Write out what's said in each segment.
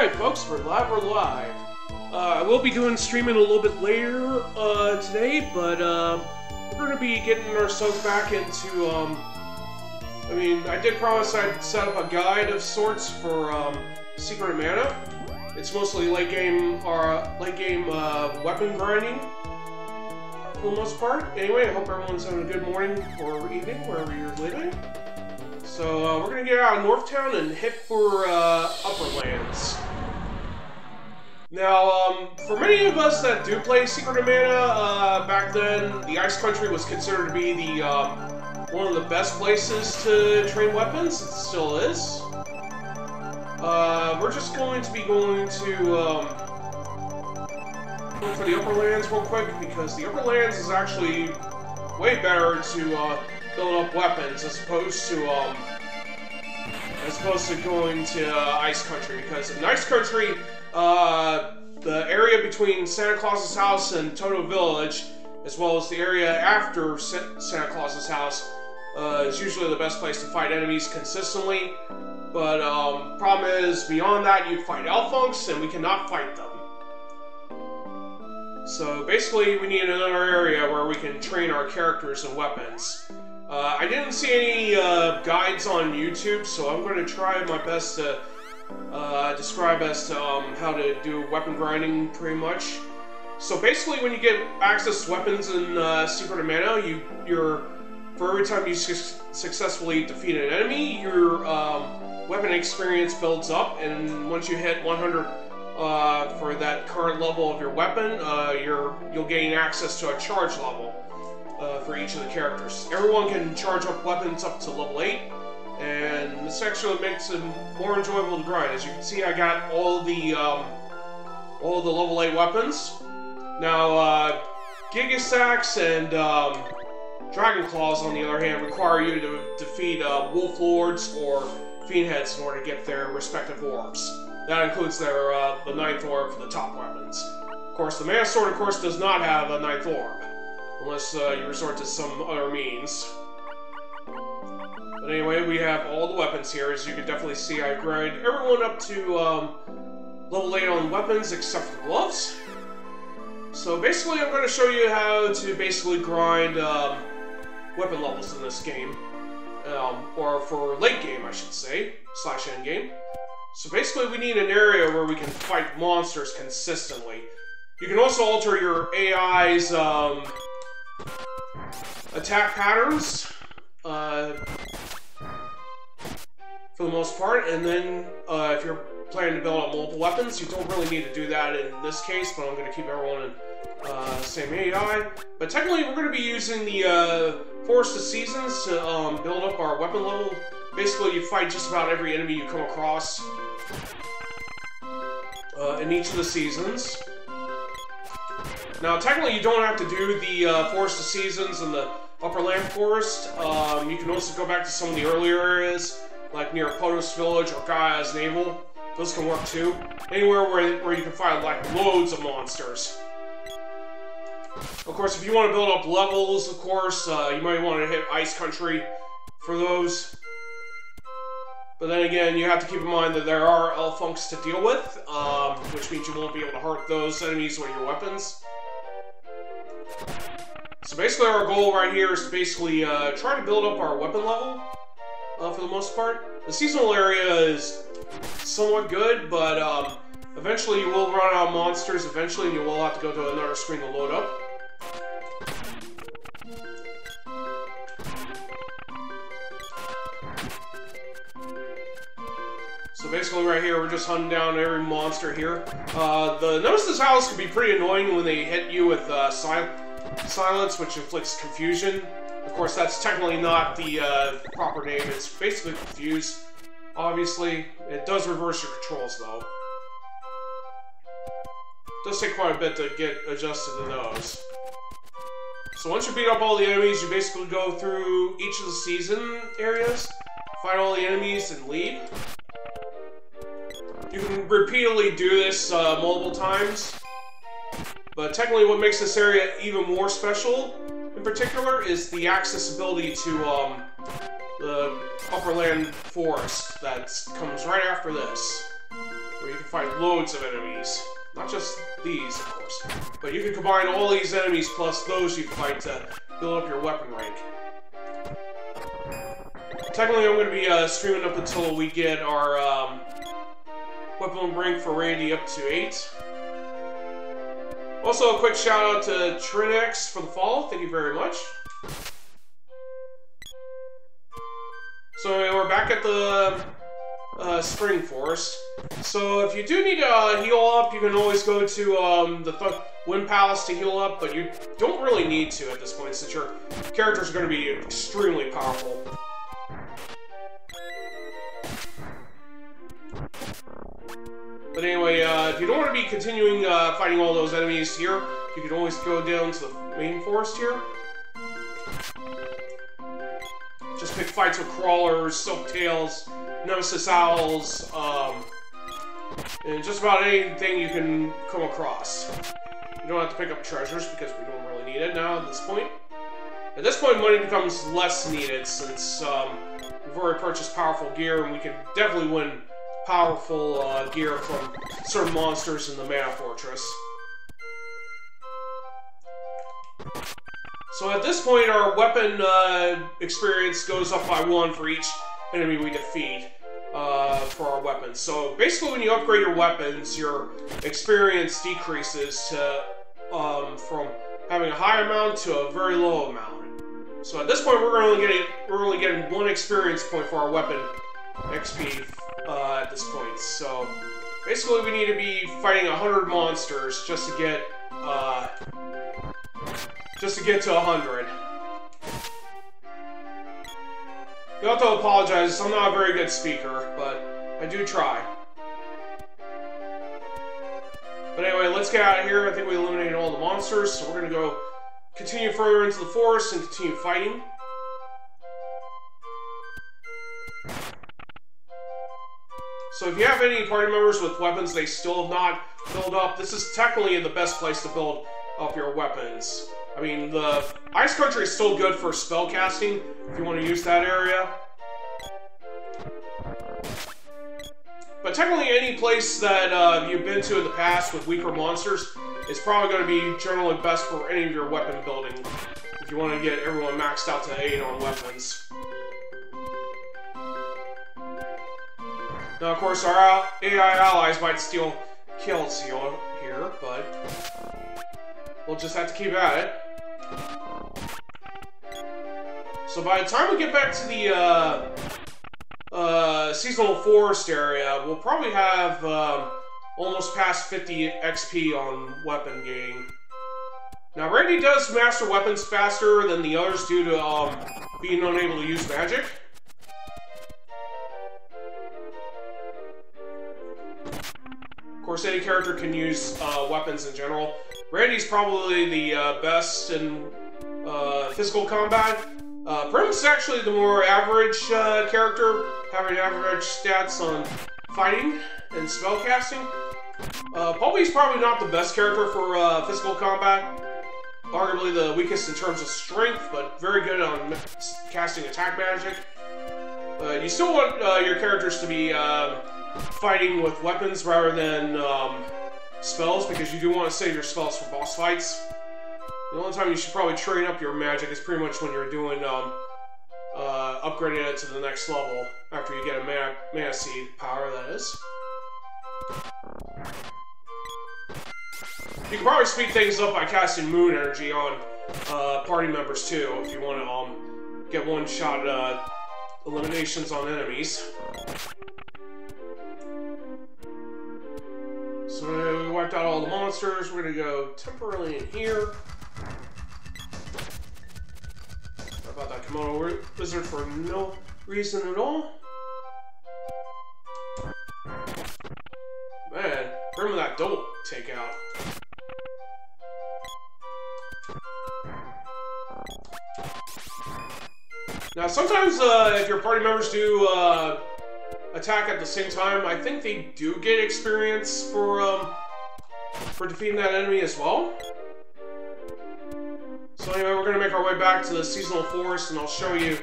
Alright folks, we're live. I will be doing streaming a little bit later today, but we're going to be getting ourselves back into, I did promise I'd set up a guide of sorts for Secret of Mana. It's mostly late game weapon grinding, for the most part. Anyway, I hope everyone's having a good morning or evening, wherever you're living. So, we're gonna get out of Northtown and head for, Upperlands. Now, for many of us that do play Secret of Mana, back then, the Ice Country was considered to be the, one of the best places to train weapons. It still is. We're just going to be going to, look for the Upperlands real quick, because the Upperlands is actually way better to, build up weapons as opposed to going to Ice Country, because in Ice Country, the area between Santa Claus's house and Toto Village, as well as the area after Santa Claus's house, is usually the best place to fight enemies consistently. But problem is, beyond that, you fight Elfunks, and we cannot fight them. So basically, we need another area where we can train our characters and weapons. I didn't see any guides on YouTube, so I'm going to try my best to describe as to how to do weapon grinding, pretty much. So basically, when you get access to weapons in Secret of Mana, for every time you successfully defeat an enemy, your weapon experience builds up, and once you hit 100 for that current level of your weapon, you'll gain access to a charge level. For each of the characters. Everyone can charge up weapons up to level 8, and this actually makes it more enjoyable to grind. As you can see, I got all the level 8 weapons. Now, Gigasax and Dragon Claws, on the other hand, require you to defeat Wolf Lords or Fiend Heads in order to get their respective orbs. That includes their the 9th orb for the top weapons. Of course, the Mana Sword, of course, does not have a 9th orb, unless you resort to some other means. But anyway, we have all the weapons here. As you can definitely see, I grind everyone up to level 8 on weapons, except for gloves. So basically, I'm going to show you how to basically grind weapon levels in this game. Or for late game, I should say, / endgame. So basically, we need an area where we can fight monsters consistently. You can also alter your AI's attack patterns, for the most part, and then if you're planning to build up multiple weapons, you don't really need to do that in this case, but I'm going to keep everyone in the same AI. But technically, we're going to be using the Forest of Seasons to build up our weapon level. Basically, you fight just about every enemy you come across in each of the seasons. Now, technically, you don't have to do the Forest of Seasons and the Upperland Forest. You can also go back to some of the earlier areas, like near Potos Village or Gaia's Navel. Those can work too. Anywhere where you can find, like, loads of monsters. Of course, if you want to build up levels, of course, you might want to hit Ice Country for those. But then again, you have to keep in mind that there are Elfunks to deal with, which means you won't be able to hurt those enemies with your weapons. So basically our goal right here is to basically try to build up our weapon level, for the most part. The seasonal area is somewhat good, but eventually you will run out of monsters eventually, and you will have to go to another screen to load up. So basically right here, we're just hunting down every monster here. Notice this house can be pretty annoying when they hit you with silence, which inflicts confusion. Of course, that's technically not the proper name. It's basically confuse, obviously. It does reverse your controls, though. It does take quite a bit to get adjusted to those. So once you beat up all the enemies, you basically go through each of the season areas, fight all the enemies, and leave. You can repeatedly do this multiple times. But technically what makes this area even more special, in particular, is the accessibility to the Upperland Forest that comes right after this. where you can fight loads of enemies. Not just these, of course. But you can combine all these enemies plus those you fight to build up your weapon rank. Technically, I'm going to be streaming up until we get our weapon rank for Randy up to 8. Also, a quick shout out to Trinex for the follow. Thank you very much. So we're back at the Spring Forest. So if you do need to heal up, you can always go to the Wind Palace to heal up, but you don't really need to at this point since your characters are going to be extremely powerful. But anyway, if you don't want to be continuing fighting all those enemies here, you can always go down to the main forest here. Just pick fights with crawlers, silktails, nemesis owls, and just about anything you can come across. You don't have to pick up treasures because we don't really need it now at this point. At this point, money becomes less needed since we've already purchased powerful gear and we can definitely win powerful gear from certain monsters in the Mana Fortress. So at this point, our weapon experience goes up by 1 for each enemy we defeat for our weapons. So basically, when you upgrade your weapons, your experience decreases to from having a high amount to a very low amount. So at this point, we're only getting 1 experience point for our weapon XP at this point. So basically, we need to be fighting 100 monsters just to get to 100. You'll have to apologize, I'm not a very good speaker, but I do try. But anyway, let's get out of here. I think we eliminated all the monsters, so we're gonna go continue further into the forest and continue fighting. So if you have any party members with weapons they still have not built up, this is technically the best place to build up your weapons. I mean, the Ice Country is still good for spell casting, if you want to use that area. But technically any place that you've been to in the past with weaker monsters is probably going to be generally best for any of your weapon building, if you want to get everyone maxed out to 8 on weapons. Now, of course, our AI allies might steal kills here, but we'll just have to keep at it. So by the time we get back to the seasonal forest area, we'll probably have almost past 50 XP on weapon gain. Now, Randy does master weapons faster than the others due to being unable to use magic. Of course, any character can use weapons in general. Randy's probably the best in physical combat. Prim's actually the more average character, having average stats on fighting and spellcasting. Poppy's probably not the best character for physical combat. Arguably the weakest in terms of strength, but very good on casting attack magic. You still want your characters to be fighting with weapons rather than spells, because you do want to save your spells for boss fights. The only time you should probably train up your magic is pretty much when you're doing upgrading it to the next level after you get a mana seed power, that is. You can probably speed things up by casting moon energy on party members too, if you want to get one-shot eliminations on enemies. So we wiped out all the monsters. We're gonna go temporarily in here. How about that Komodo lizard for no reason at all? Man, remember that don't take out. Now sometimes if your party members do attack at the same time, I think they do get experience for defeating that enemy as well. So anyway, we're going to make our way back to the seasonal forest, and I'll show you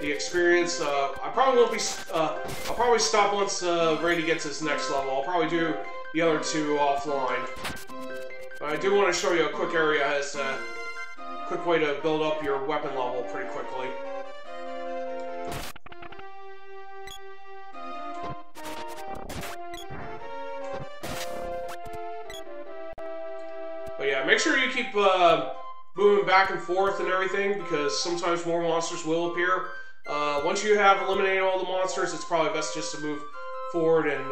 the experience. I probably won't be. I'll probably stop once Randy gets his next level. I'll probably do the other two offline. But I do want to show you a quick area as a quick way to build up your weapon level pretty quickly. But yeah, make sure you keep moving back and forth and everything, because sometimes more monsters will appear. Once you have eliminated all the monsters, it's probably best just to move forward and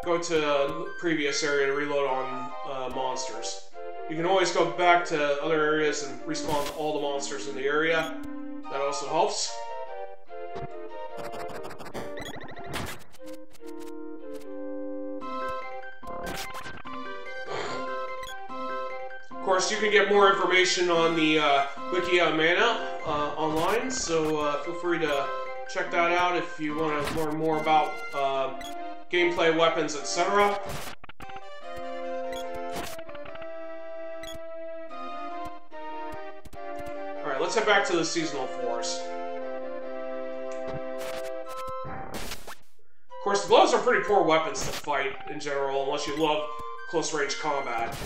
go to the previous area to reload on monsters. You can always go back to other areas and respawn all the monsters in the area. That also helps. Of course, you can get more information on the Wiki Mana online, so feel free to check that out if you want to learn more about gameplay, weapons, etc. Alright, let's head back to the seasonal forest. Of course, the gloves are pretty poor weapons to fight in general, unless you love close-range combat.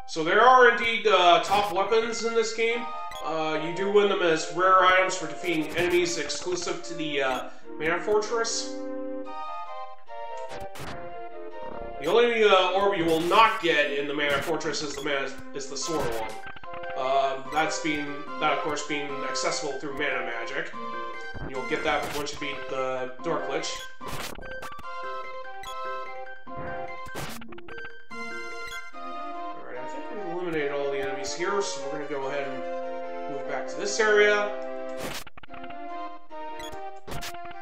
So there are indeed top weapons in this game. You do win them as rare items for defeating enemies exclusive to the Mana Fortress. The only orb you will not get in the Mana Fortress is the Sword Orb. That of course being accessible through Mana Magic. You'll get that once you beat the Dark Lich. Eliminated all the enemies here, so we're going to go ahead and move back to this area.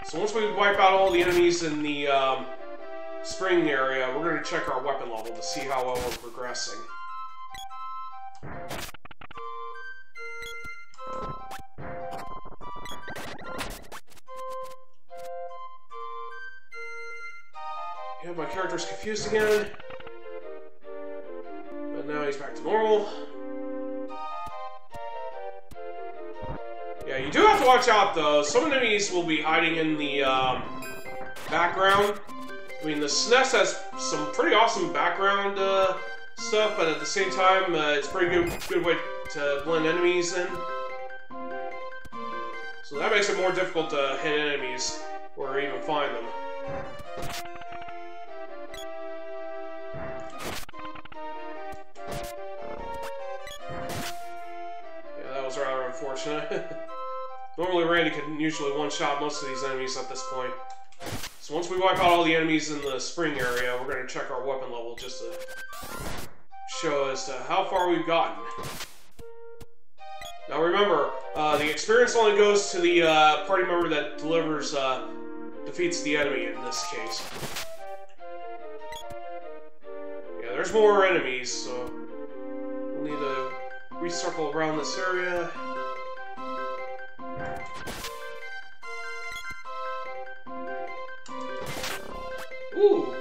So once we wipe out all the enemies in the spring area, we're going to check our weapon level to see how well we're progressing. Yeah, my character's confused again. But now he's back to normal. Yeah, you do have to watch out though. Some enemies will be hiding in the background. I mean, the SNES has some pretty awesome background stuff, but at the same time, it's a pretty good way to blend enemies in. So that makes it more difficult to hit enemies or even find them. Yeah, that was rather unfortunate. Normally Randy can usually one-shot most of these enemies at this point. So once we wipe out all the enemies in the spring area, we're going to check our weapon level just to show as to how far we've gotten. Now remember, the experience only goes to the party member that defeats the enemy in this case. Yeah, there's more enemies, so we'll need to recircle around this area. Ooh!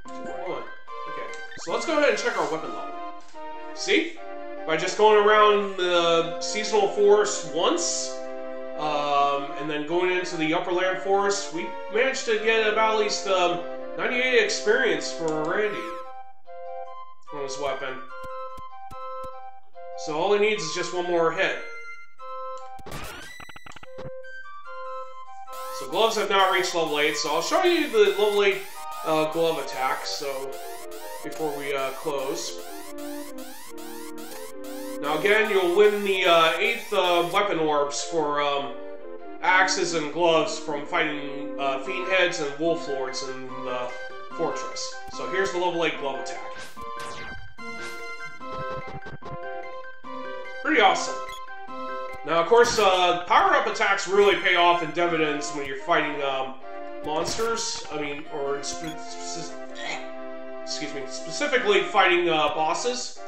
2-1. Okay, so let's go ahead and check our weapon level. See? By just going around the seasonal forest once, and then going into the Upperland forest, we managed to get about at least 98 experience for Randy on his weapon. So all he needs is just one more hit. So gloves have not reached level 8, so I'll show you the level 8 glove attack, so before we close. Now again, you'll win the 8th weapon orbs for axes and gloves from fighting fiend heads and wolf lords in the fortress. So here's the level 8 glove attack. Pretty awesome. Now of course, power-up attacks really pay off in dividends when you're fighting monsters. I mean, or specifically fighting bosses.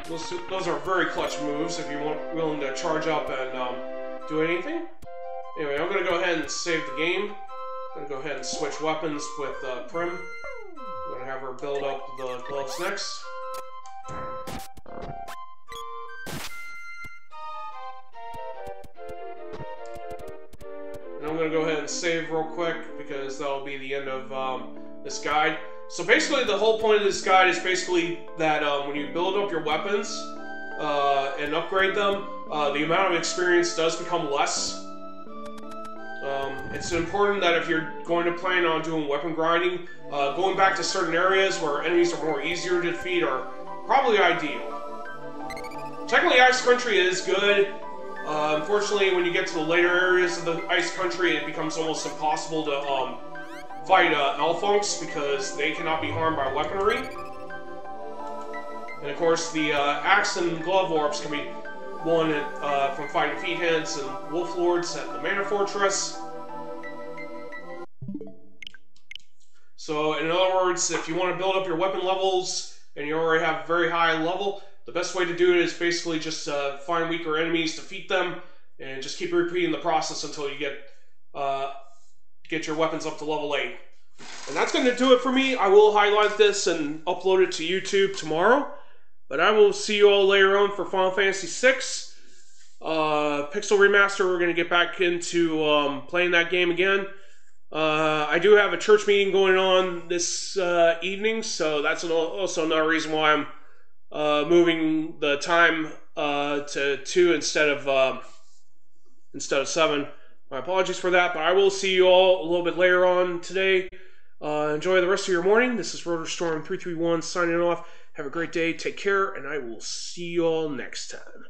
Those are very clutch moves if you're willing to charge up and do anything. Anyway, I'm going to go ahead and save the game. I'm going to go ahead and switch weapons with Prim. I'm going to have her build up the gloves next. because that'll be the end of this guide. So basically, the whole point of this guide is basically that when you build up your weapons and upgrade them, the amount of experience does become less. It's important that if you're going to plan on doing weapon grinding, going back to certain areas where enemies are more easier to defeat are probably ideal. Technically, Ice Country is good. Unfortunately, when you get to the later areas of the Ice Country, it becomes almost impossible to fight Elfunks because they cannot be harmed by weaponry. And of course, the Axe and Glove Orbs can be won from fighting Feetheads and Wolf Lords at the Mana Fortress. So, in other words, if you want to build up your weapon levels and you already have a very high level, the best way to do it is basically just find weaker enemies, defeat them, and just keep repeating the process until you get your weapons up to level 8. And that's going to do it for me. I will highlight this and upload it to YouTube tomorrow. But I will see you all later on for Final Fantasy VI. Pixel Remaster, we're going to get back into playing that game again. I do have a church meeting going on this evening, so that's also another reason why I'm moving the time to 2 instead of 7. My apologies for that, but I will see you all a little bit later on today. Enjoy the rest of your morning. This is RotorStorm331 signing off. Have a great day, take care, and I will see you all next time.